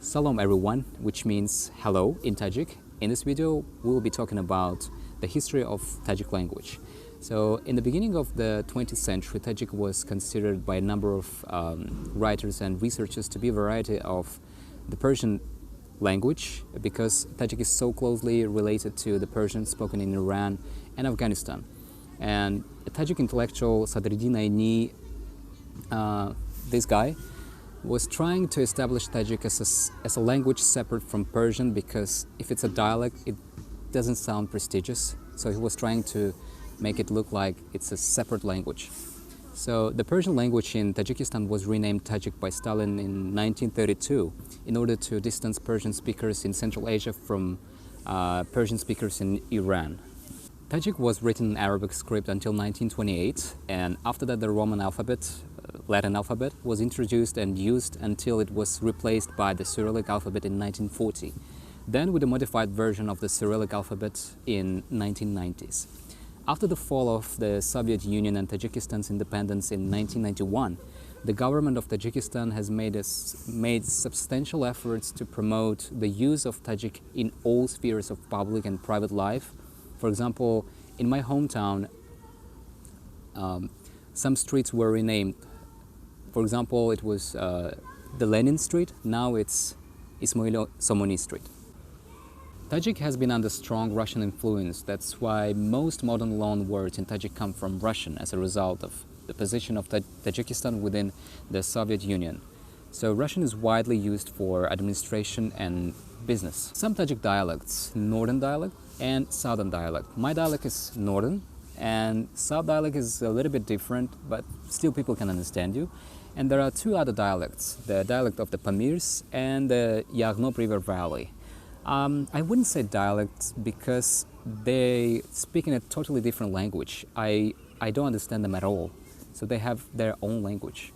Salam everyone, which means hello in Tajik. In this video, we will be talking about the history of Tajik language. So in the beginning of the 20th century, Tajik was considered by a number of writers and researchers to be a variety of the Persian language because Tajik is so closely related to the Persian spoken in Iran and Afghanistan. And a Tajik intellectual, Sadreddin Aini, this guy, was trying to establish Tajik as a language separate from Persian because if it's a dialect, it doesn't sound prestigious. So he was trying to make it look like it's a separate language. So the Persian language in Tajikistan was renamed Tajik by Stalin in 1932 in order to distance Persian speakers in Central Asia from Persian speakers in Iran. Tajik was written in Arabic script until 1928, and after that the Roman alphabet, Latin alphabet, was introduced and used until it was replaced by the Cyrillic alphabet in 1940. Then with a modified version of the Cyrillic alphabet in 1990s. After the fall of the Soviet Union and Tajikistan's independence in 1991, the government of Tajikistan has made substantial efforts to promote the use of Tajik in all spheres of public and private life. For example, in my hometown, some streets were renamed. For example, it was the Lenin Street, now it's Ismail Somoni Street. Tajik has been under strong Russian influence. That's why most modern loan words in Tajik come from Russian as a result of the position of Tajikistan within the Soviet Union. So Russian is widely used for administration and business. Some Tajik dialects, Northern dialect and Southern dialect. My dialect is Northern and South dialect is a little bit different, but still people can understand you. And there are two other dialects, the dialect of the Pamirs and the Yagnob River Valley. I wouldn't say dialects because they speak in a totally different language. I don't understand them at all. So they have their own language.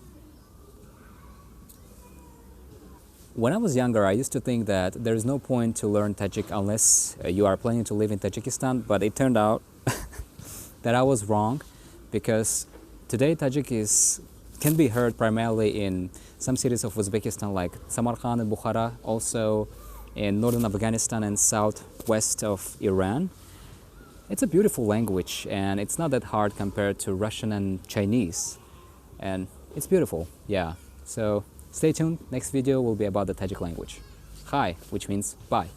When I was younger, I used to think that there is no point to learn Tajik unless you are planning to live in Tajikistan, but it turned out that I was wrong because today Tajik can be heard primarily in some cities of Uzbekistan like Samarkand and Bukhara, also in northern Afghanistan and southwest of Iran. It's a beautiful language and it's not that hard compared to Russian and Chinese. And it's beautiful, yeah. So stay tuned, next video will be about the Tajik language. Hi, which means bye.